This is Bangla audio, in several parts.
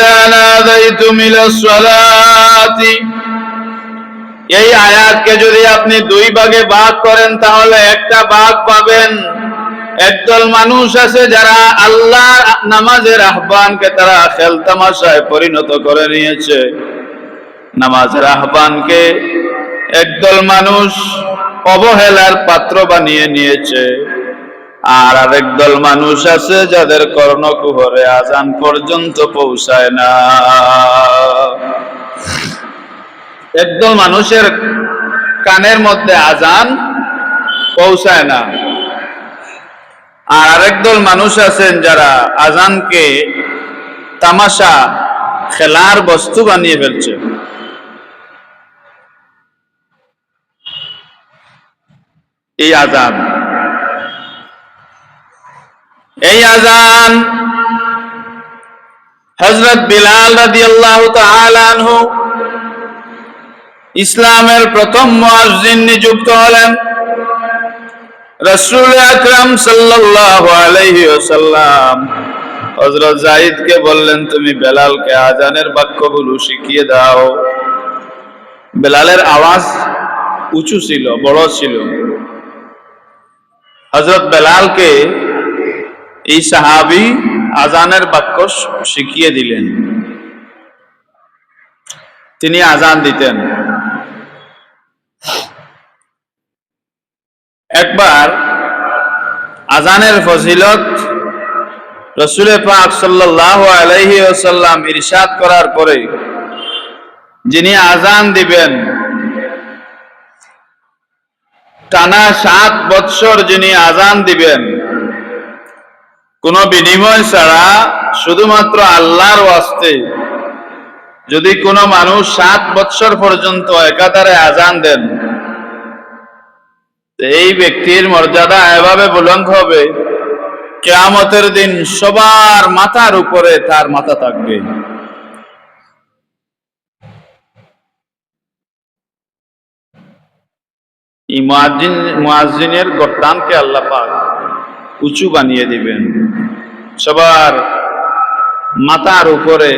ইযা নাদাইতুম ইলাস সালাতি, এই আয়াতকে যদি আপনি দুই ভাগে ভাগ করেন তাহলে একটা ভাগ পাবেন। একদল মানুষ আছে যারা আল্লাহর নামাজের আহ্বানকে তারা খেলতামাশায় পরিণত করে নিয়েছে। নামাজের আহ্বানকে একদল মানুষ অবহেলার পাত্র বানিয়ে নিয়েছে। আর আরেক দল মানুষ আছে যাদের কর্ণকুহরে আজান পর্যন্ত পৌঁছায় না। একদল মানুষের কানের মধ্যে আজান পৌঁছায় না, আর আরেক দল মানুষ আছেন যারা আজানকে তামাশা খেলার বস্তু বানিয়ে ফেলছে। এই আজান হযরত বিলাল রাদিয়াল্লাহু তাআলা আনহু ইসলামের প্রথম মুয়াজ্জিন নিযুক্ত হলেন। রাসূল আকরাম সাল্লাল্লাহু আলাইহি ওয়াসাল্লাম হযরত যায়েদকে বললেন, তুমি বেলালকে আজানের বাক্যগুলো শিখিয়ে দাও। বেলালের আওয়াজ উঁচু ছিল, বড় ছিল। হযরত বেলালকে এই সাহাবী আজানের বাক্য শিখিয়ে দিলেন। তিনি আজান দিতেন। একবার আজানের ফজিলত রাসূল পাক সাল্লাল্লাহু আলাইহি ওয়াসাল্লাম ইরশাদ করার পরে যিনি আজান দিবেন টানা 7 বৎসর যিনি আজান দিবেন কোনো বিনিময় ছাড়া, শুধুমাত্র আল্লাহর ওয়াস্তে, যদি কোনো মানুষ 7 বৎসর পর্যন্ত একাধারে আজান দেন, এই ব্যক্তির মর্যাদা এভাবে বুলন্দ হবে, কিয়ামতের দিন সবার মাথার উপরে তার মাথা থাকবে। এই মুয়াজ্জিনের গর্দানকে আল্লাহ পাক উঁচু বানিয়ে দিবেন, সবার মাথার উপরে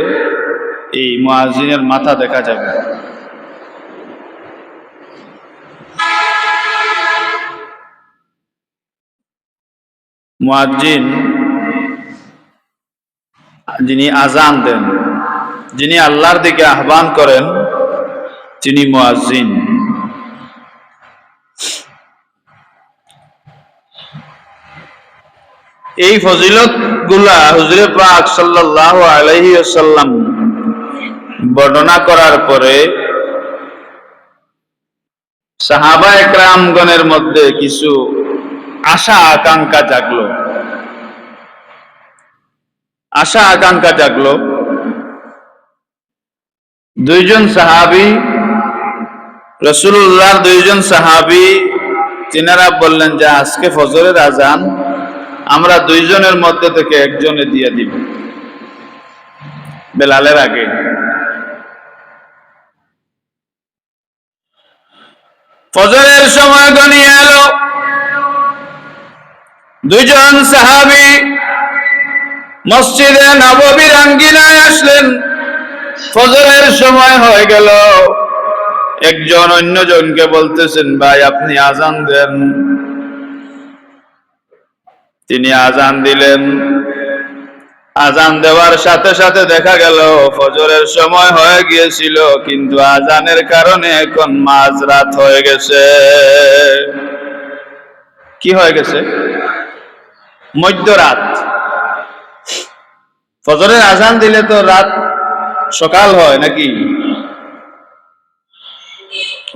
এই মুয়াজ্জিনের মাথা দেখা যাবে। মুয়াজ্জিন যিনি আজান দেন, যিনি আল্লাহর দিকে আহ্বান করেন, তিনি মুয়াজ্জিন। এই ফজিলত গুলা হুজুরে পাক সাল্লাল্লাহু আলাইহি ওয়াসাল্লাম বর্ণনা করার পরে সাহাবায়ে কেরামগণের মধ্যে কিছু আশা আকাঙ্ক্ষা জাগলো। দুইজন সাহাবী, রাসূলুল্লাহর দুইজন সাহাবী, তিনারা বললেন যে আজকে ফজরের আজান আমরা দুইজনের মধ্যে থেকে একজনে দিয়ে দিব বেলালের আগে। ফজরের সময় ঘনিয়ে এলো, দুইজন সাহাবী মসজিদে নববীর আঙ্গিনায় আসলেন। ফজরের সময় হয়ে গেল, একজন অন্যজনকে বলতেছেন, ভাই আপনি আজান দেন। তিনি আজান দিলেন। আজান দেওয়ার সাথে সাথে দেখা গেল ফজরের সময় হয়ে গিয়েছিল, কিন্তু আজানের কারণে এখন মাঝরাত হয়ে গেছে। কি হয়ে গেছে? মধ্যরাত। ফজরের আজান দিলে তো রাত সকাল হয় নাকি?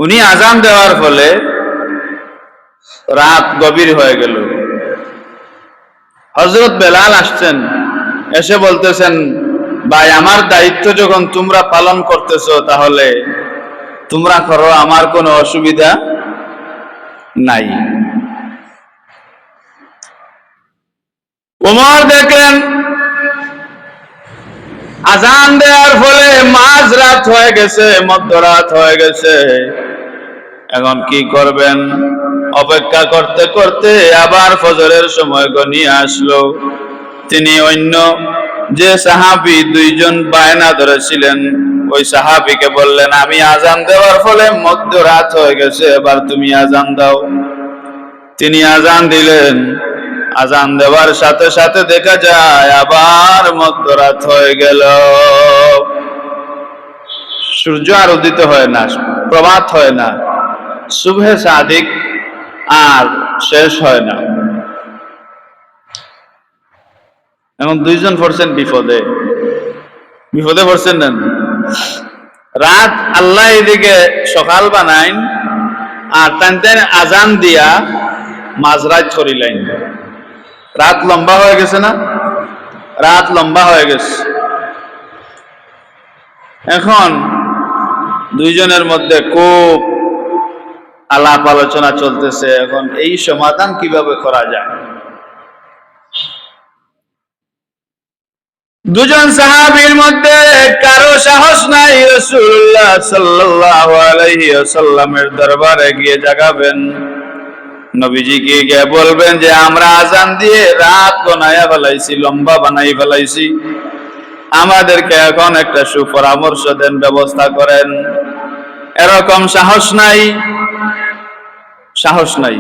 উনি আজান দেওয়ার ফলে রাত গভীর হয়ে গেল। হযরত বেলাল আসছেন, এসে বলতেছেন, ভাই আমার দায়িত্ব যখন তোমরা পালন করতেছো তাহলে তোমরা করো, আমার কোনো অসুবিধা নাই। ওমর দেখলেন আজান দেওয়ার ফলে মাঝরাত হয়ে গেছে, মধ্যরাত হয়ে গেছে, এখন কি করবেন? অপেক্ষা করতে করতে আবার ফজরের সময় ঘনিয়ে আসলো। তিনি অন্য যে সাহাবী দুইজন বায়না ধরেছিলেন, ওই সাহাবীকে বললেন, আমি আজান দেওয়ার ফলে মধ্যরাত হয়ে গেছে, এবার তুমি আজান দাও। তিনি আজান দিলেন। আজান দেওয়ার সাথে সাথে দেখা যায় আবার মধ্যরাত হয়ে গেল। সূর্য আর উদিত হয় না, প্রভাত হয় না, সুবহে সাদিক আর শেষ হয় না। এখন দুইজন পড়ছেন বিপদে, বিপদে পড়ছেন না। রাত আল্লাহ এদিকে সকাল বানাইন আর টান আজান দিয়া মাঝরাত করিলেন। রাত লম্বা হয়ে গেছে না? রাত লম্বা হয়ে গেছে। এখন দুইজনের মধ্যে খুব আলাপ আলোচনা চলতেছে। এখন এই সমাধান কিভাবে করা যায়? দুজন সাহাবীর মধ্যে কারো সাহস নাই রাসূলুল্লাহ সাল্লাল্লাহু আলাইহি ওয়াসাল্লামের দরবারে গিয়ে জাগাবেন, নবীজিকে গিয়ে বলবেন যে আমরা আজান দিয়ে রাত বানায়া ফেলাইছি, লম্বা বানাই ফেলাইছি, আমাদেরকে এখন একটা সুপরামর্শ দেন, ব্যবস্থা করেন। এরকম সাহস নাই, সাহস নাই।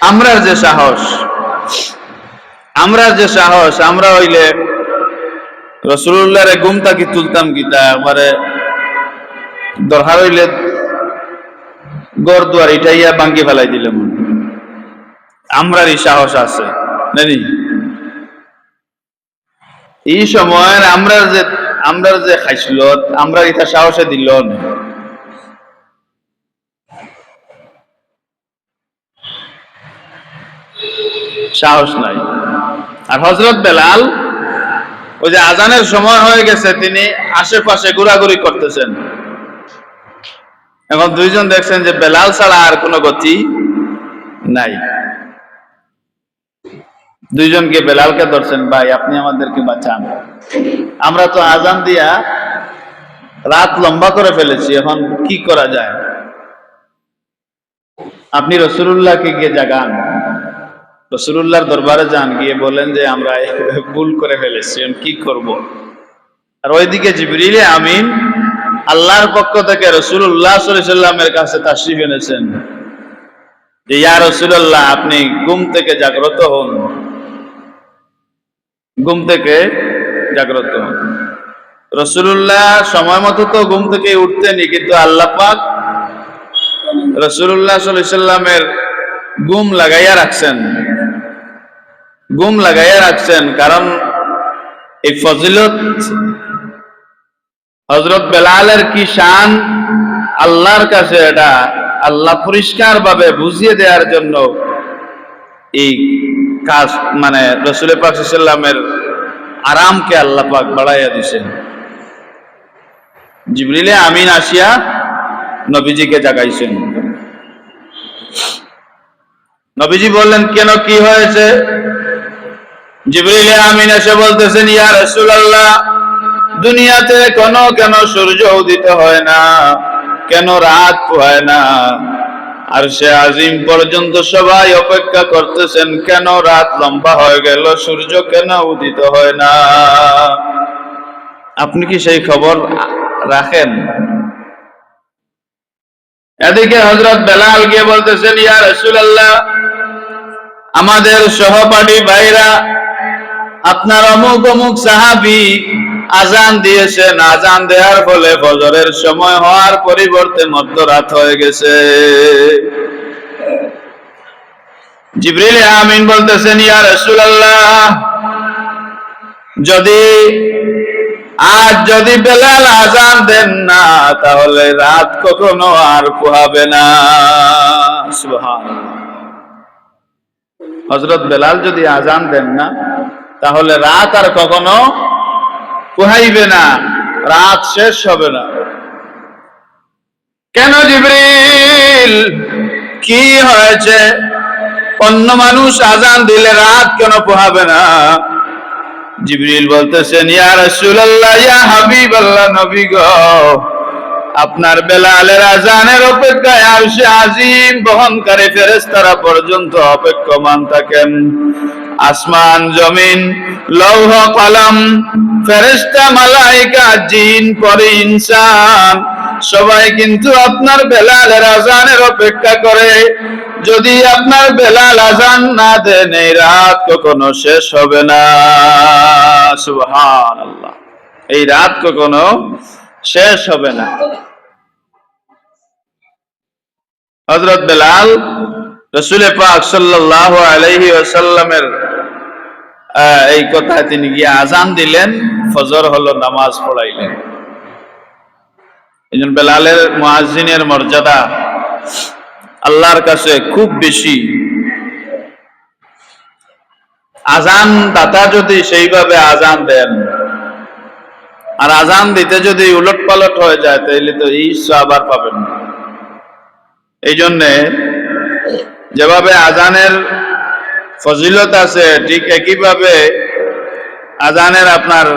আমরা যে সাহস, আমরা হইলে রাসূলুল্লাহর ঘুম থেকে তুলতাম কিতা, একবারে দরকার হইলে গড় দুয়ার ইটাইয়া ভাঙ্গি ফেলাই দিলাম। আমরারই সাহস আছে নানি? এই সময় আমরা যে খাইছিল, আমরা এটা সাহসে দিল না। সাহস নাই। আর হযরত বেলাল ওই যে আজানের সময় হয়ে গেছে, তিনি আশেপাশে ঘোরাঘুরি করতেছেন। এখন দুইজন দেখছেন যে বেলাল ছাড়া আর কোনো গতি নাই। দুইজনকে বেলালকে ধরছেন, ভাই আপনি আমাদেরকে বাঁচান, আমরা তো আজান দিয়া রাত লম্বা করে ফেলেছি, এখন কি করা যায়? আপনি রাসূলুল্লাহকে গিয়ে জাগান, রাসূলুল্লাহর দরবারে যান, গিয়ে বলেন যে আমরা ভুল করে ফেলেছি, কি করব? আর ওইদিকে জিবরিল আমিন আল্লাহর পক্ষ থেকে রাসূলুল্লাহ সাল্লাল্লাহু আলাইহি ওয়াসাল্লামের কাছে তাশরীফ এনেছেন যে ইয়া রাসূলুল্লাহ, আপনি ঘুম থেকে জাগ্রত হন, ঘুম থেকে জাগ্রত হন। রাসূলুল্লাহ সময় মতো তো ঘুম থেকে উঠতেনই, কিন্তু আল্লাহ পাক রাসূলুল্লাহ সাল্লাল্লাহু আলাইহি ওয়াসাল্লামের ঘুম লাগাইয়া রাখছেন, কারণ এই ফজিলত হযরত বেলালের কি শান আল্লাহর কাছে, এটা আল্লাহ পরিষ্কার ভাবে বুঝিয়ে দেওয়ার জন্য এই কাজ, মানে রাসূল পাক সাল্লাল্লাহু আলাইহি ওয়াসাল্লামের আরামকে আল্লাহ পাক বাড়াইয়া দিয়েছেন। জিবরিল আমিন আসিয়া নবীজিকে জাগাইছেন। নবীজি বললেন, কেন, কি হয়েছে? জিবরিল আমিন এসে বলতেছেন, ইয়া রাসূলুল্লাহ, দুনিয়াতে কেন সূর্য উদিত হয় না, কেন রাত পোহায় না, আরশে আজিম পর্যন্ত সবাই অপেক্ষা করতেছেন, কেন রাত লম্বা হয়ে গেল, সূর্য কেন উদিত হয় না? আপনি কি সেই খবর রাখেন? এদিকে হযরত বেলাল গিয়ে বলতেছেন, ইয়া রাসূলুল্লাহ, আমাদের সহপাঠী ভাইরা, আপনার অমুক সাহাবী আজান দিয়েছেন, আজান দেওয়ার ফলে ফজরের সময় হওয়ার পরিবর্তে মধ্যরাত হয়ে গেছে। জিবরিল আমিন বলতেছেন, ইয়া রাসূলুল্লাহ, যদি বেলাল আজান দেন না, তাহলে রাত কখনো আর পোহাবে না। সুবহানাল্লাহ। হযরত বেলাল যদি আজান দেন না, তাহলে রাত আর কখনো পোহাইবে না, রাত শেষ হবে না। কেন জিবরিল, কি হয়েছে? অন্য মানুষ আজান দিলে রাত কেন পোহাবে না? জিবরিল বলতেছেন, ইয়া রাসূলুল্লাহ, ইয়া হাবিবাল্লাহ, নবী গো, আপনার বেলালের আজানের অপেক্ষায় আরশে আজিম বহনকারী ফেরেশতারা পর্যন্ত অপেক্ষমান থাকেন। আসমান জমিন লৌহ কলম ফেরেশতা মালাইকা জিন পরি ইনসান সবাই কিন্তু আপনার বেলালের আজানের অপেক্ষা করে। যদি আপনার বেলাল আজান না দেন এই রাত কখনো শেষ হবে না। সুবহানাল্লাহ, এই রাত কখনো শেষ হবে না। হযরত বেলাল রাসূল পাক সাল্লাল্লাহু আলাইহি ওয়াসাল্লামের এই কথা তিনি গিয়ে আজান দিলেন, ফজর হলো, নামাজ পড়াইলেন। এইজন্য বেলালের মুয়াজ্জিনের মর্যাদা আল্লাহর কাছে খুব বেশি। আজান দাতা যদি সেইভাবে আজান দেন আর আজান দিতে যদি উলট পালট হয়ে যায় তাহলে তো এই সওয়াব পাবেন না। এই জন্যে যেভাবে আজানের ফজিলত আছে ঠিক একইভাবে আজানের আপনার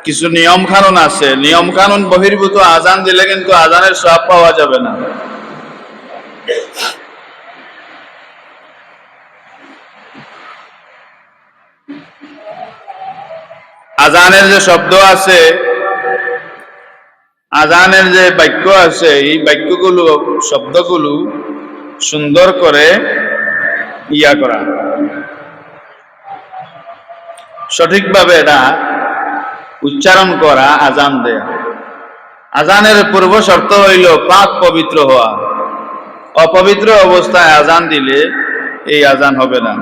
কিছু নিয়ম কানুন আছে। নিয়ম কানুন বহির্ভূত আজান দিলে কিন্তু আজানের সওয়াব পাওয়া যাবে না। আজানের যে শব্দ আছে, আজানের যে বাক্য আছে, এই বাক্যগুলো শব্দগুলো সুন্দর করে ইয়া করা, সঠিকভাবে এটা উচ্চারণ করা, আজান দেয়া। আজানের পূর্ব শর্ত হইল পাক পবিত্র হওয়া। অপবিত্র অবস্থায় আজান দিলে এই আজান হবে না।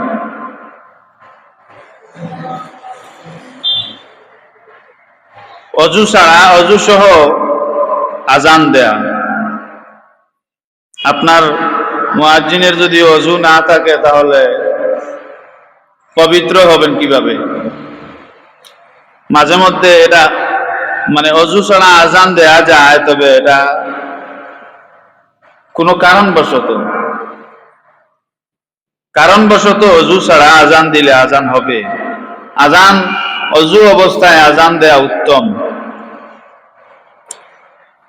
অজু ছাড়া, অজু সহ আজান দেয়া। আপনার মুয়াজ্জিনের যদি অজু না থাকে তাহলে পবিত্র হবেন কিভাবে? মাঝে মধ্যে এটা মানে অজু ছাড়া আজান দেয়া যায়, তবে এটা কোনো কারণবশত অজু ছাড়া আজান দিলে আজান হবে। আজান অজু অবস্থায় আজান দেয়া উত্তম।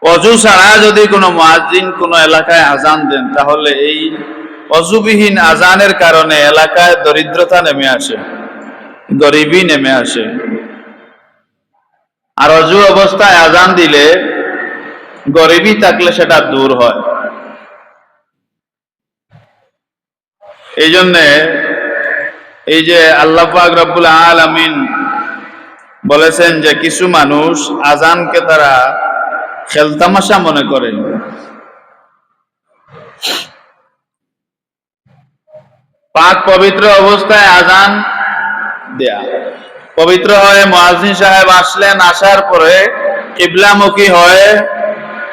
অজু ছাড়া যদি কোনো মুয়াজ্জিন কোনো এলাকায় আজান দেন তাহলে এই অজুবিহীন আজানের কারণে এলাকায় দরিদ্রতা নেমে আসে, গরিবি নেমে আসে। আর অজু অবস্থায় আজান দিলে গরিবি থাকলে সেটা দূর হয়। এই জন্যে এই যে আল্লাহ পাক রব্বুল আলামিন বলেছেন যে কিছু মানুষ আজানকে তারা খেলতামাশা মনে করে। পাক পবিত্র অবস্থায় আজান দেয়া, পবিত্র হয়ে মুয়াজ্জিন সাহেব আসলেন, আসার পরে কিবলামুখী হয়ে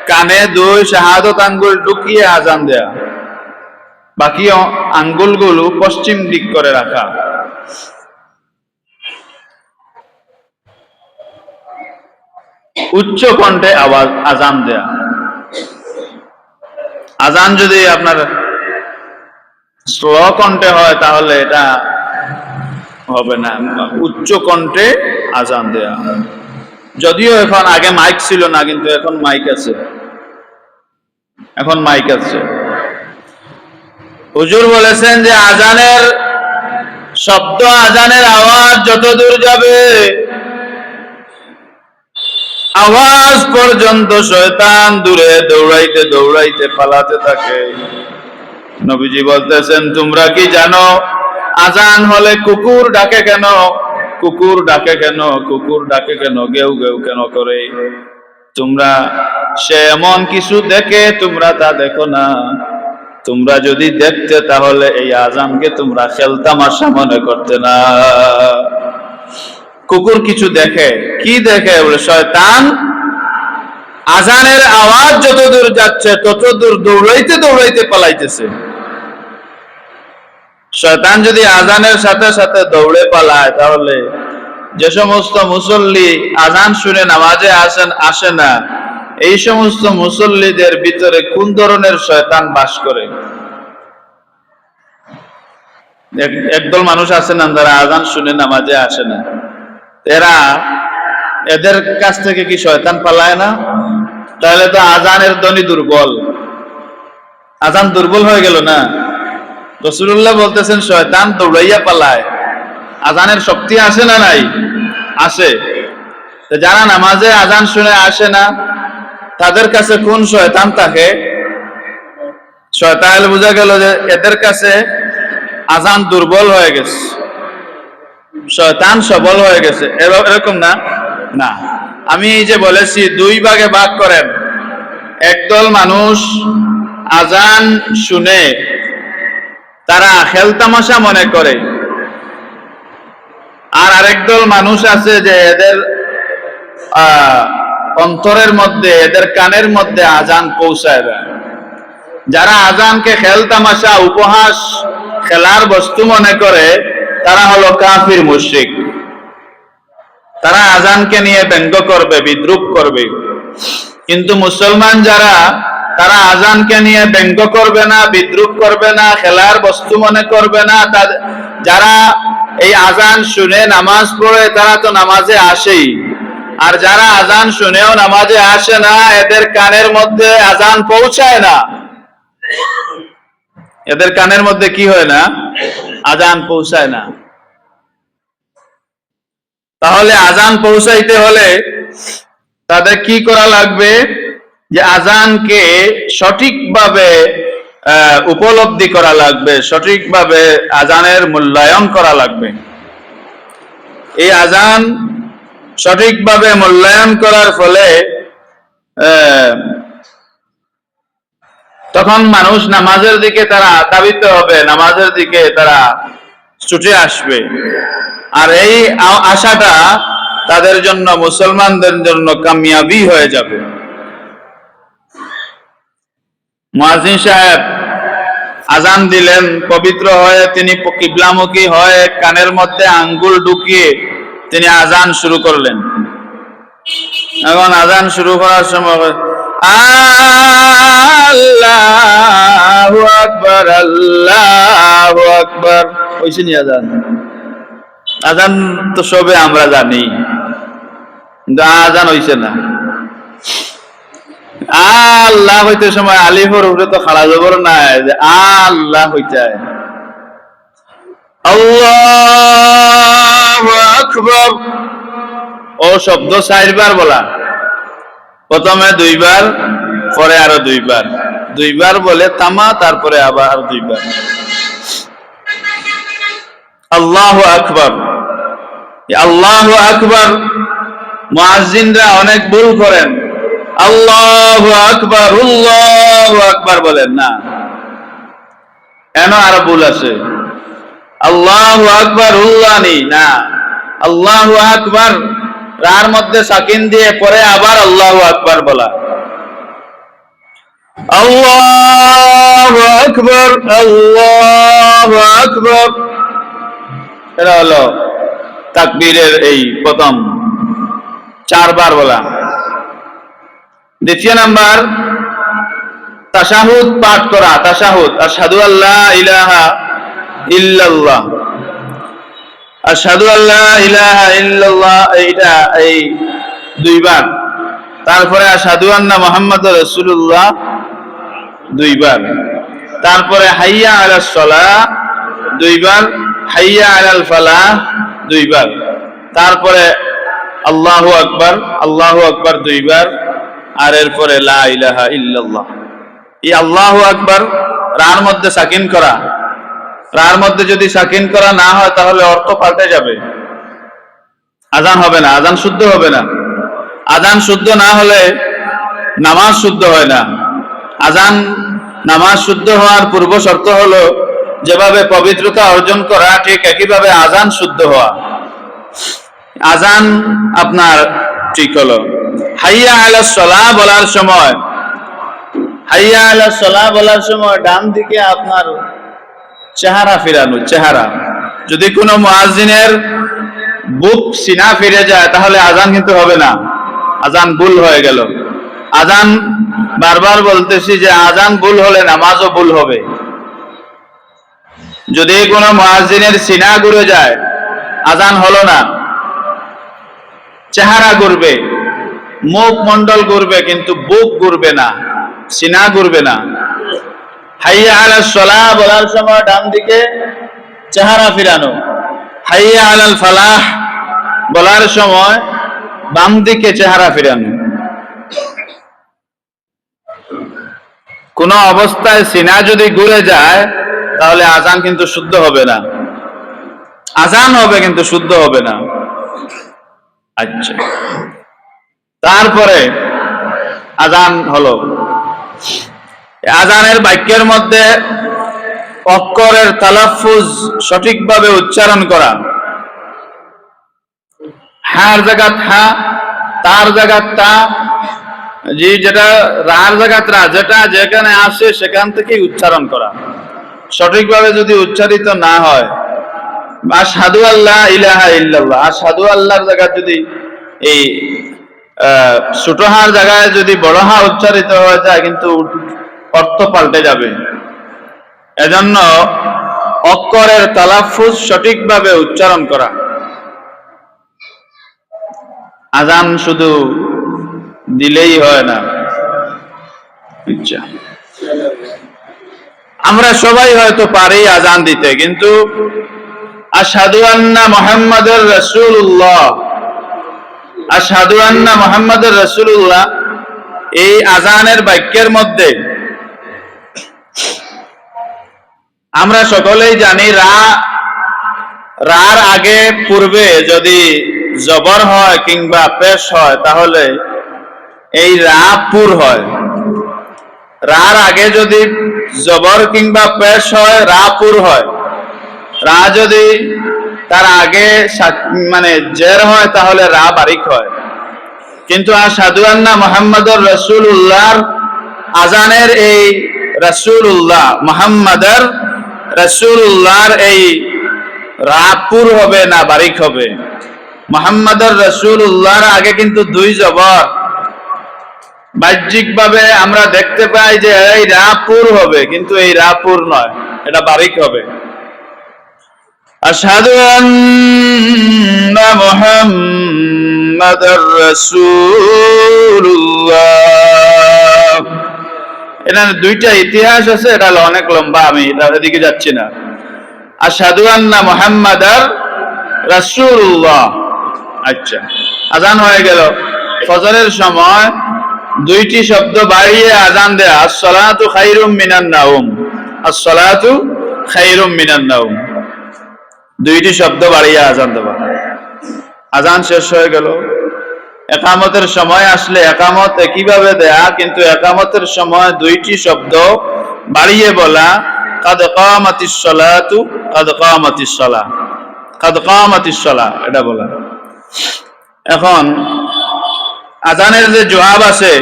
কানে দুই শাহাদত আঙ্গুল ঢুকিয়ে আজান দেয়া, বাকি আঙ্গুলগুলো পশ্চিম দিক করে রাখা। উচ্চ কণ্ঠে আওয়াজ আজান দেয়া। আজান যদি আপনার স্লো কণ্ঠে হয় তাহলে এটা হবে না। উচ্চ কণ্ঠে আজান দেয়া। যদিও এখন, আগে মাইক ছিল না, কিন্তু এখন মাইক আছে, এখন মাইক আছে। হুজুর বলেছেন যে আজানের শব্দ, আজানের আওয়াজ যত দূর যাবে আওয়াজ পর্যন্ত শয়তান দূরে দৌড়াইতে দৌড়াইতে পালাতে থাকে। নবীজি বলতেছেন, তোমরা কি জানো আজান হলে কুকুর ডাকে কেন? কুকুর ডাকে কেন? কুকুর ডাকে কেন? গেউ গেউ কেন করে? তোমরা সে এমন কিছু দেখে, তোমরা তা দেখো না। তোমরা যদি দেখতে তাহলে এই আজানকে তোমরা খেলতামাশা মনে করতে না। কুকুর কিছু দেখে, কি দেখে? বলে শয়তান আজানের আওয়াজ যত দূর যাচ্ছে তত দূর দৌড়াইতে দৌড়াইতে পালাইতেছে। শয়তান যদি আজানের সাথে সাথে দৌড়ে পালায় তাহলে যে সমস্ত মুসল্লি আজান শুনে নামাজে আসে না, এই সমস্ত মুসল্লিদের ভিতরে কোন ধরনের শয়তান বাস করে? একদল মানুষ আছে না যারা আজান শুনে নামাজে আসে না, এদের কাছ থেকে কি শয়তান পালায় না? তাহলে তো আজানের ধ্বনি দুর্বল, আজান দুর্বল হয়ে গেল না? রাসূলুল্লাহ বলতেছেন শয়তান দৌড়াইয়া পালায়। আজানের শক্তি আছে না নাই? আছে। তো যারা নামাজে আজান শুনে আসে না, তাদের কাছে কোন শয়তান থাকে? শয়তান বোঝা গেল যে এদের কাছে আজান দুর্বল হয়ে গেছে, শয়তান সবল হয়ে গেছে, এরকম না। না, আমি এই যে বলেছি দুই ভাগে ভাগ করেন। একদল মানুষ আজান শুনে তারা খেলতামাশা মনে করে, আর আরেক দল মানুষ আছে যে এদের অন্তরের মধ্যে, এদের কানের মধ্যে আজান পৌঁছায় দেয়। যারা আজানকে খেলতামাশা, উপহাস, খেলার বস্তু মনে করে, তারা হলো কাফির মুশরিক। তারা আজানকে নিয়ে ব্যঙ্গ করবে, বিদ্রুপ করবে। কিন্তু মুসলমান যারা, তারা আজানকে নিয়ে ব্যঙ্গ করবে না, বিদ্রুপ করবে না, খেলার বস্তু মনে করবে না। যারা এই আজান শুনে নামাজ পড়ে, তারা তো নামাজে আসেই। আর যারা আজান শুনেও নামাজে আসে না, এদের কানের মধ্যে আজান পৌঁছায় না। এদের কানের মধ্যে কি হয় না? আজান পৌঁছায় না। তাহলে আজান পৌঁছাইতে হলে তাদের কি করা লাগবে? যে আজানকে সঠিকভাবে উপলব্ধি করা লাগবে, সঠিকভাবে আজানের মূল্যায়ন করা লাগবে। এই আজান সঠিকভাবে মূল্যায়ন করার ফলে তখন মানুষ নামাজের দিকে তারা ধাবিত হবে, নামাজের দিকে তারা ছুটে আসবে। আর এই আশাটা তাদের জন্য, মুসলমানদের জন্য কামিয়াবি হয়ে যাবে। মুয়াজ্জিন সাহেব আজান দিলেন, পবিত্র হয়ে তিনি কিবলামুখী হয়ে কানের মধ্যে আঙ্গুল ঢুকিয়ে তিনি আজান শুরু করলেন। এখন আজান শুরু করার সময় আল্লাহু আকবার, আল্লাহু আকবার হইছে নি? আজান আজান তো সবে আমরা জানি, কিন্তু আজান হইছে না। আল্লাহ হইতে সময় আলিফের উপরে তো খাড়া জবর নাই, যে আল্লাহ হইতে আল্লাহু আকবার। ও শব্দ 4 বার বলা, প্রথমে 2 বার, পরে আরো 2 বার, 2 বার বলে থামা, তারপরে আবার 2 বার। আল্লাহু আকবার, আল্লাহু আকবার। মুয়াজ্জিনরা অনেক ভুল করেন, আল্লাহু আকবার, আল্লাহু আকবার বলেন না। কেন আরো ভুল আছে? আল্লাহু আকবার উল্লানি না, আল্লাহু আকবার রার মধ্যে সাকিন দিয়ে পরে আবার আল্লাহু আকবার বলা। আল্লাহু আকবার, আল্লাহু আকবার, এটা হলো তাকবীরের এই প্রথম 4 বার বলা। দ্বিতীয় নাম্বার তাশাহুদ পাঠ করা, তাশাহুদ, আশহাদু আল্লা ইলাহা ইল্লাল্লাহ, আশহাদু আল্লা ইলাহা ইল্লাল্লাহ, এইটা এই 2 বার। তারপরে আশহাদু আন্না মুহাম্মাদুর রাসূলুল্লাহ 2 বার। তারপরে হাইয়া আলাস সালাহ 2 বার, হাইয়া আলাল ফালাহ 2 বার। তারপরে আল্লাহু আকবার, আল্লাহু আকবার 2 বার। আর এরপরে লা ইলাহা ইল্লাল্লাহ। এই আল্লাহু আকবার রার মধ্যে সাকিন করা, রার মধ্যে যদি সাকিন করা না হয় তাহলে অর্থ পাল্টে যাবে, আজান হবে না, আজান শুদ্ধ হবে না। আজান শুদ্ধ না হলে নামাজ শুদ্ধ হয় না। আজান, নামাজ শুদ্ধ হওয়ার পূর্ব শর্ত হলো যেভাবে পবিত্রতা অর্জন করা, ঠিক একইভাবে আজান শুদ্ধ হওয়া। আজান আপনার ঠিক হলো। হাইয়া আলাস সালাহ বলার সময়, হাইয়া আলাস সালাহ বলার সময় ডান দিকে আপনার চেহারা ফিরানো, চেহারা। যদি কোনো মুয়াজ্জিনের বুক সিনা ফিরে যায় তাহলে আজান কিন্তু হবে না, আজান ভুল হয়ে গেল। আজান বারবার বলতেছি যে আজান ভুল হলে নামাজও ভুল হবে। যদি কোনো মুয়াজ্জিনের সিনা ঘুরে যায়, আজান হলো না। চেহারা ঘুরবে, মুখ মন্ডল ঘুরবে, কিন্তু বুক ঘুরবে না, সিনা ঘুরবে না। হাইয়া আলাস সালাহ বলার সময় ডান দিকে চেহারা ফিরানো, হাইয়া আলাল ফালাহ বলার সময় বাম দিকে চেহারা ফিরানো। কোন অবস্থায় সিনা যদি ঘুরে যায় তাহলে আজান কিন্তু শুদ্ধ হবে না, আজান হবে কিন্তু শুদ্ধ হবে না। আচ্ছা, তারপরে আজান হলো, আজানের বাক্যের মধ্যে অক্ষরের তালাফুজ সঠিকভাবে উচ্চারণ করা, হার জায়গাত হা, তার জায়গাত তা, জি যেটা রার জায়গাত রা, যেটা যেখানে আসে সেখান থেকেই উচ্চারণ করা। সঠিকভাবে যদি উচ্চারিত না হয়, আশহাদু আল্লাহ ইলাহা ইল্লাল্লাহ, আশহাদু আল্লাহর জায়গায় যদি এই ছোট হার জায়গায় যদি বড় হা উচ্চারিত হয়ে যায় কিন্তু অর্থ পাল্টে যাবে। এজন্য অক্ষরের তালাফুজ সঠিকভাবে উচ্চারণ করা। আজান শুধু দিলেই হয় না। আচ্ছা, আমরা সবাই হয়তো পারি আজান দিতে, কিন্তু আশহাদু আন্না মুহাম্মাদুর রাসূলুল্লাহ, আশহাদু আন্না মুহাম্মাদুর রাসূলুল্লাহ এই আজানের বাক্যের মধ্যে আমরা সকলেই জানি রার আগে পূর্বে যদি জবর হয় কিংবা পেশ হয় তাহলে এই রা পুর হয়। রার আগে যদি জবর কিংবা পেশ হয় রা পুর হয়। রা যদি তার আগে মানে জের হয় তাহলে রা বারিক হয়। কিন্তু আশহাদু আন্না মুহাম্মাদুর রাসূলুল্লাহর আজানের এই রাসূলুল্লাহ মুহাম্মাদুর রাসূলুল্লাহর এই রা পুর হবে না বারিক হবে। মুহাম্মাদুর রাসূলুল্লাহর আগে কিন্তু দুই জবর, বাহ্যিকভাবে আমরা দেখতে পাই যে এই রা পুর হবে, কিন্তু এই রা পুর নয়, এটা বারিক হবে। আশহাদু আন্না মুহাম্মাদুর রাসূলুল্লাহ। এটা দুইটা ইতিহাস আছে, এটা অনেক লম্বা, আমি এটার দিকে যাচ্ছি না। আশহাদু আন্না মুহাম্মাদুর রাসূলুল্লাহ। আচ্ছা, আজান হয়ে গেল। ফজরের সময় দুইটি শব্দ বাড়িয়ে আজান দেয়া, আস-সালাতু খায়রুম মিনান নাওম, আস-সালাতু খায়রুম মিনান নাওম, দুইটি শব্দ বাড়িয়ে আজান দেওয়া। আজান শেষ হয়ে গেল। একামতের সময় আসলে একামত একইভাবে দেয়া, কিন্তু একামতের সময় দুইটি শব্দ বাড়িয়ে বলা, কাদ কামাতিস সালাতু, কাদ কামাতিস সালাহ, কাদ কামাতিস সালাহ, এটা বলা। এখন আজানের যে জবাব আছে,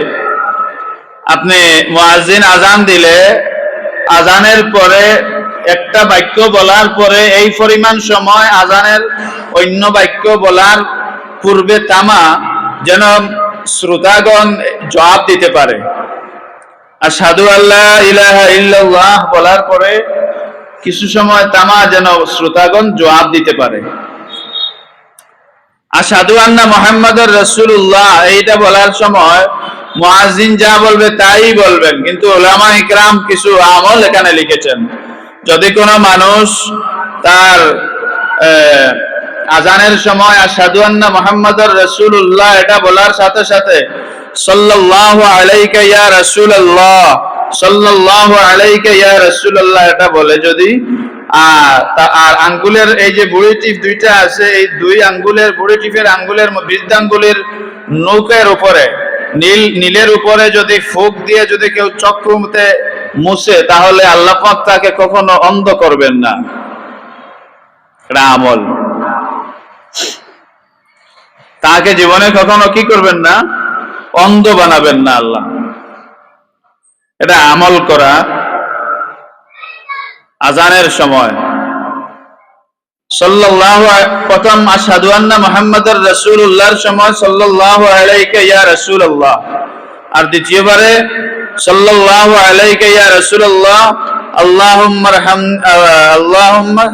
আপনি মুয়াজ্জিন আজান দিলে আজানের পরে একটা বাক্য বলার পরে এই পরিমাণ সময় আজানের অন্য বাক্য বলার পূর্বে তামা, যেন শ্রোতাগণ জবাব দিতে পারে। আশহাদু আল্লাহ ইলাহা ইল্লাল্লাহ বলার পরে কিছু সময় তামা, যেন শ্রোতাগণ জবাব দিতে পারে। আশহাদু আন্না মুহাম্মাদুর রাসূলুল্লাহ এইটা বলার সময় মুয়াজ্জিন যা বলবে তাই বলবেন, কিন্তু উলামা ইকরাম কিছু আমল এখানে লিখেছেন। যদি কোনো মানুষ তার আজানের সময় আশহাদু আন্না মুহাম্মাদুর রাসূলুল্লাহ এটা বলার সাথে সাথে সাল্লাল্লাহু আলাইকা ইয়া রাসূলুল্লাহ, সাল্লাল্লাহু আলাইকা ইয়া রাসূলুল্লাহ এটা বলে, যদি আর আঙ্গুলের এই যে বুড়ি টিপ দুইটা আছে, এই দুই আঙ্গুলের বুড়ি টিপের আঙ্গুলের বৃদ্ধাঙ্গুলের নৌকের উপরে নীলের উপরে যদি ফুক দিয়ে যদি কেউ চক্রমতে মুছে, তাহলে আল্লাহ পাক তাকে কখনো অন্ধ করবেন না। এটা আমল, তাকে জীবনে কখনো কি করবেন না, অন্ধ বানাবেন না আল্লাহ। এটা আমল করা আজানের সময়। সাল্লাল্লাহু প্রথম আশহাদু আন্না মুহাম্মাদুর রাসূলুল্লাহর সময় সাল্লাল্লাহু আলাইকা ইয়া রাসূলুল্লাহ, আর দ্বিতীয়বারে সাল্লাল্লাহু আলাইকা ইয়া রাসূলুল্লাহ, আল্লাহুম্মা রহম, আল্লাহুম্মা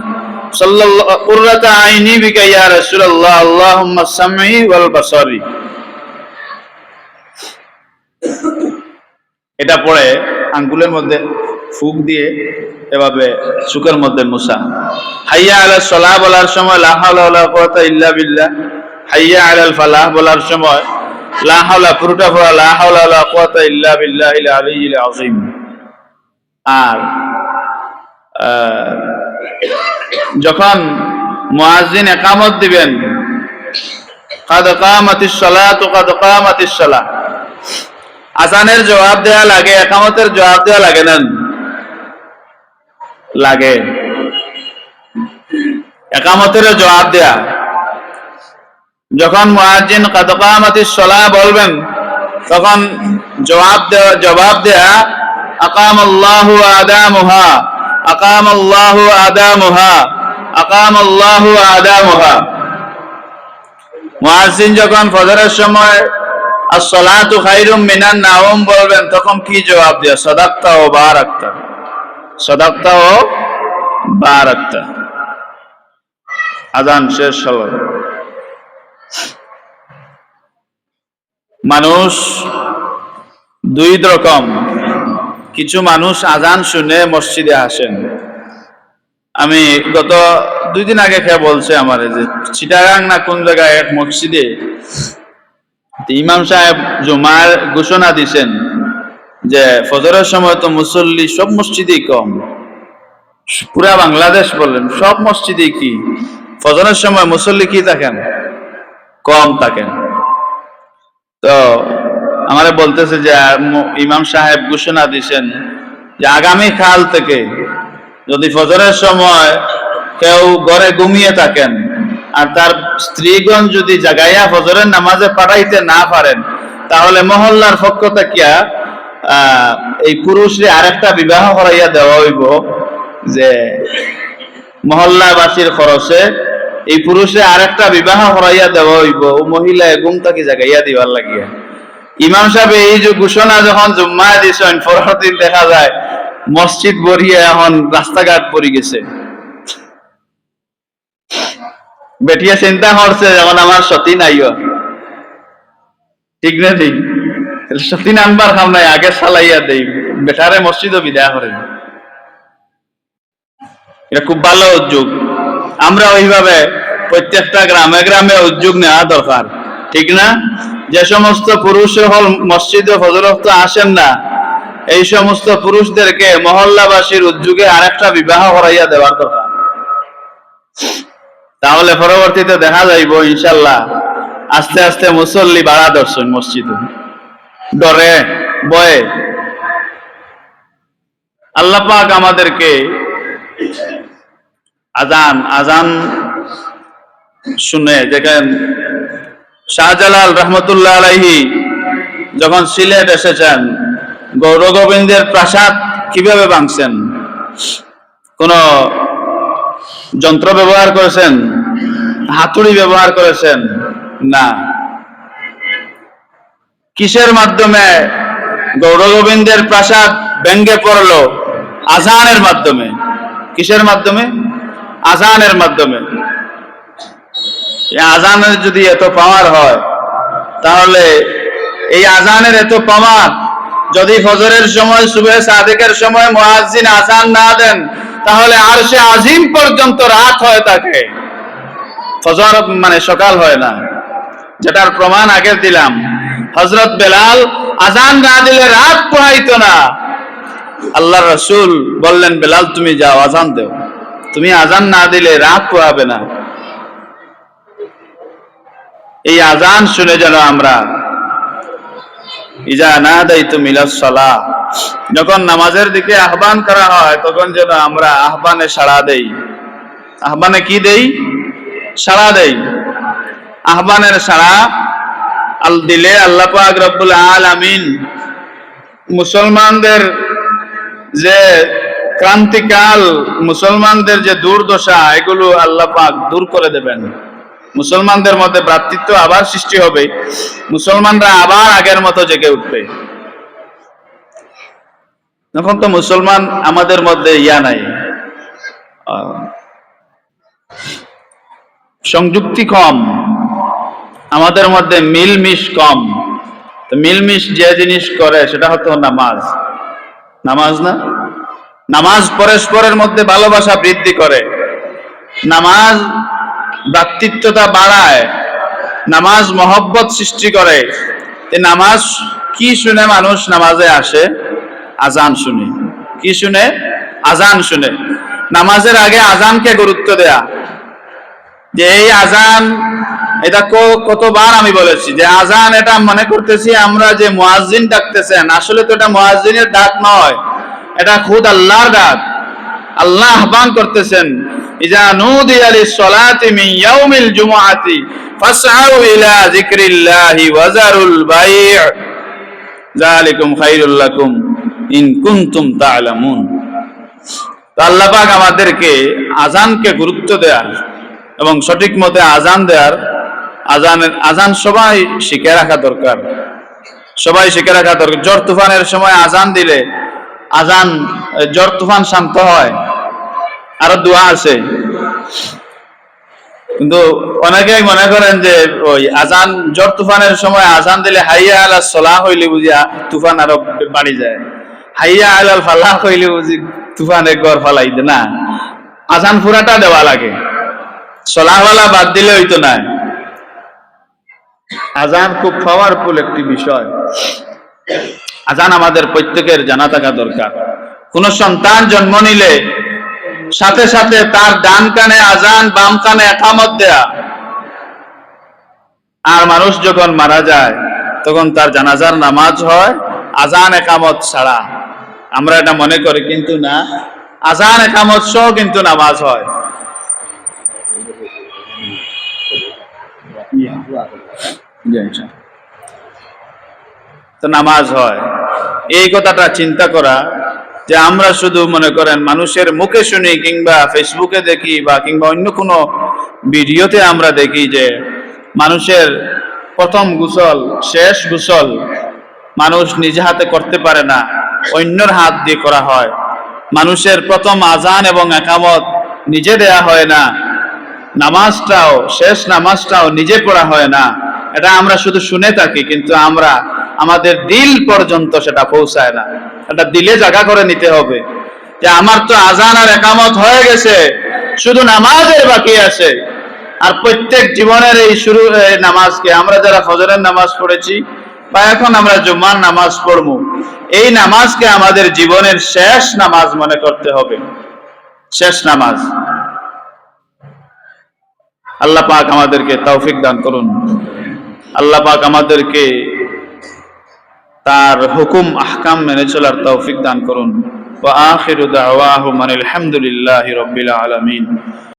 সাল্লাল্লাহু কুররাতা আইনি বিকা ইয়া রাসূলুল্লাহ, আল্লাহুম্মা সামঈ ওয়াল বাসারি। এটা পড়ে আঙ্গুলের মধ্যে ফুক দিয়ে এভাবে চুকের মধ্যে মুছা। হাইয়া আলাস সালাহ বলার সময় লা হাওলা ওয়ালা কুওয়াতা ইল্লা বিল্লাহ, হাইয়া আলাল ফালাহ বলার সময় লা হাওলা পুরোটা পড়া লা হাওলা ওয়ালা কুওয়াতা ইল্লা বিল্লাহিল আলিয়্যিল আযীম। আর যখন মুয়াজ্জিন ইকামত দিবেন কাদ কামাতিস সালাতু কাদ কামাতিস সালাহ, আযানের জবাব দেয়া লাগে, ইকামতের জবাব দেয়া লাগে না? লাগে। ইকামতের জবাব দেয়া, যখন মুয়াজ্জিন কাদ কামাতিস সালাহ বলবেন তখন জবাব দেয়া আকামাল্লাহু আদামুহা, আকামাল্লাহু আদামুহা, আকামাল্লাহু আদামুহা। মুয়াজ্জিন যখন ফজরের সময় as-salatu খায়রুম মিনান নাওম বলবেন তখন কি জবাব দেয়া? সাদাক্তা ও বারাকতা, সাদাক্তা ও বারাকতা। আযান শেষ হলো। মানুষ দুই রকম, কিছু মানুষ আযান শুনে মসজিদে আসেন। আমি গত 2 দিন আগে খেয়ে বলছে আমারে যে চিটাগাং না কোন জায়গায় এক মসজিদে ইমাম সাহেব জুমার ঘোষণা দিছেন যে ফজরের সময় তো মুসল্লি সব মসজিদেই কম, পুরা বাংলাদেশ বললেন সব মসজিদে কি ফজরের সময় মুসল্লি কি থাকেন? কম থাকেন। তো আমারে বলতেছে যে ইমাম সাহেব ঘোষণা দিছেন যে আগামী কাল থেকে যদি ফজরের সময় কেউ ঘরে ঘুমিয়ে থাকেন আর তার স্ত্রীগণ যদি জাগাইয়া ফজরের নামাজে পাঠাইতে না পারেন তাহলে মহল্লার পক্ষ থেকে এই পুরুষরে আরেকটা বিবাহ করাইয়া দেওয়া হইব, যে মহল্লাবাসীর খরচে এই পুরুষে আরেকটা বিবাহ করাইয়া দেওয়া হইব, ও মহিলা ঘুম থেকে জাগাইয়া দিবার লাগিয়া। ইমাম সাহেব এই যে ঘোষণা যখন জুম্মায় দিছেন পরের দিন দেখা যায় মসজিদ ভরিয়া এখন রাস্তাঘাট পড়ে গেছে। বেটিয়া চিন্তা করছে যখন আমার সতী নাইও, ঠিক না? ঠিক সতী আনবার খাম নাই, আগে চালাইয়া দেই, বেটারে মসজিদও বিদায় করে। এটা খুব ভালো উদ্যোগ। আমরা ওইভাবে প্রত্যেকটা গ্রামে গ্রামে উদ্যোগ নেওয়া দরকার, ঠিক না? যে সমস্ত পুরুষ হল মসজিদে ফজর ওয়াক্তে আসেন না, এই সমস্ত পুরুষদেরকে মহল্লাবাসীর উদ্যোগে আরেকটা বিবাহ করাইয়া দেওয়ার দরকার। তাহলে পরবর্তীতে দেখা যাইব ইনশাল্লাহ আস্তে আস্তে মুসল্লি বাড়া দর্শন মসজিদে ডরে বয়ে। আল্লাহ পাক আমাদেরকে আজান শুনে দেখেন শাহজালাল রহমতুল্লাহ আলাইহি যখন সিলেট এসেছেন গৌর গোবিন্দের প্রাসাদ কিভাবে ভাঙছেন? কোন যন্ত্র ব্যবহার করেছেন? হাতুড়ি ব্যবহার করেছেন? না। কিসের মাধ্যমে গৌর গোবিন্দের প্রাসাদ ভেঙ্গে পড়লো? আজানের মাধ্যমে। কিসের মাধ্যমে? আজানের মাধ্যমে। আজানের যদি এত পাওয়ার হয় তাহলে এই আজানের এত পাওয়ার যদি ফজরের সময় সুবহে সাদিকের সময় মুয়াজ্জিন আজান না দেন তাহলে আরশে আজিম পর্যন্ত রাত হয়ে থাকে, ফজর মানে সকাল হয় না। যেটার প্রমাণ আগে দিলাম, হযরত বেলাল আজান না দিলে রাত পোহাইতো না। আল্লাহর রাসূল বললেন বেলাল তুমি যাও আজান দাও, তুমি আজান না দিলে রাত পোহাবে না। এই আজান শুনে যেন আমরা ইজা নাদাইতুম ইলাস সালাহ, যখন নামাজের দিকে আহ্বান করা হয় তখন যেন আমরা আহ্বানে সাড়া দেই। আহ্বানে কি দেই? সাড়া দেই। আহ্বানের সাড়া দিলে আল্লাহ পাক রব্বুল আলামিন মুসলমানদের যে ক্রান্তিকাল, মুসলমানদের যে দুর্দশা, এগুলো আল্লাহ পাক দূর করে দেবেন। মুসলমানদের মধ্যে ভ্রাতৃত্ব আবার সৃষ্টি হবে, মুসলমানরা আবার আগের মতো জেগে উঠবে। এখন তো মুসলমান আমাদের মধ্যে নাই, সংযুক্তি কম, আমাদের মধ্যে মিলমিশ কম। তো মিলমিশ যে জিনিস করে সেটা হতো নামাজ। নামাজ না, নামাজ পরস্পরের মধ্যে ভালোবাসা বৃদ্ধি করে, নামাজ ভ্রাতৃত্বতা বাড়ায়, নামাজ মহব্বত সৃষ্টি করে। নামাজ কি শুনে মানুষ নামাজে আসে? আজান শুনে। কি শুনে? আজান শুনে। নামাজের আগে আজানকে গুরুত্ব দেয়া, যে এই আজান, এটা কতবার আমি বলেছি যে আজান এটা মনে করতেছি আমরা যে মুয়াজ্জিন ডাকতেছেন, আসলে তো এটা মুয়াজ্জিনের ডাক নয়, এটা খুদ আল্লাহর ডাক। আল্লাহ আহ্বান করতেছেন, ইজা নুদিয়া লিস-সালাতি মিন ইয়াউমিল জুমআতি ফাসআউ ইলা যিকরিল্লাহি ওয়া যারুল বাই', যালিকুম খায়রুল লাকুম ইন কুনতুম তা'লামুন। তো আল্লাহ পাক আমাদেরকে আজানকে গুরুত্ব দেওয়ার এবং সঠিক মতে আজান দেওয়ার, আজান সবাই শিখে রাখা দরকার, সবাই শিখে রাখা দরকার। ঝড় তুফানের সময় আজান দিলে আজান, ঝড় তুফান শান্ত হয়। আরো দোয়া আছে, কিন্তু অনেকেই মনে করেন যে ওই আজান, ঝড় তুফানের সময় আজান দিলে হাইয়া আলাস সালাহ হইলে বুঝি তুফান আরো বাড়ি যায়, হাইয়া আলাল ফালাহ হইলে বুঝি তুফান একবার ফালাই দে না। আজান পুরাটা দেওয়া লাগে, সলাহওয়ালা বাদ দিলে হইতো না। আজান খুব পাওয়ারফুল একটি বিষয়। আজান আমাদের প্রত্যেকের জানা থাকা দরকার। কোন সন্তান জন্ম নিলে সাথে সাথে তার ডান কানে আজান, বাম কানে একামত দেয়া। আর মানুষ যখন মারা যায় তখন তার জানাজার নামাজ হয় আজান একামত ছাড়া। আমরা এটা মনে করি, কিন্তু না, আজান একামত সহ কিন্তু নামাজ হয়। তো নামাজ হয়, এই কথাটা চিন্তা করা, যে আমরা শুধু মনে করেন মানুষের মুখে শুনি কিংবা ফেসবুকে দেখি বা কিংবা অন্য কোনো ভিডিওতে আমরা দেখি যে মানুষের প্রথম গোসল, শেষ গোসল মানুষ নিজে হাতে করতে পারে না, অন্যের হাত দিয়ে করা হয়। মানুষের প্রথম আজান এবং একামত নিজে দেয়া হয় না, নামাজটাও, শেষ নামাজটাও নিজে পড়া হয় না। এটা আমরা শুধু শুনে থাকি, কিন্তু আমরা আমাদের দিল পর্যন্ত সেটা পৌঁছায় না। এটা দিলে জায়গা করে নিতে হবে যে আমার তো আজান আর একামত হয়ে গেছে, শুধু নামাজের বাকি আছে। আর প্রত্যেক জীবনের এই শুরু নামাজকে, আমরা যারা ফজরের নামাজ পড়েছি বা এখন আমরা জুমার নামাজ পড়বো, এই নামাজকে আমাদের জীবনের শেষ নামাজ মনে করতে হবে, শেষ নামাজ। আল্লাহ পাক আমাদেরকে তৌফিক দান করুন। আল্লাহ পাক আমাদেরকে তার হুকুম আহকাম মেনে চলার তৌফিক দান করুন। ওয়া আখিরু দাওয়াহুম আনিল হামদুলিল্লাহি রাব্বিল আলামিন।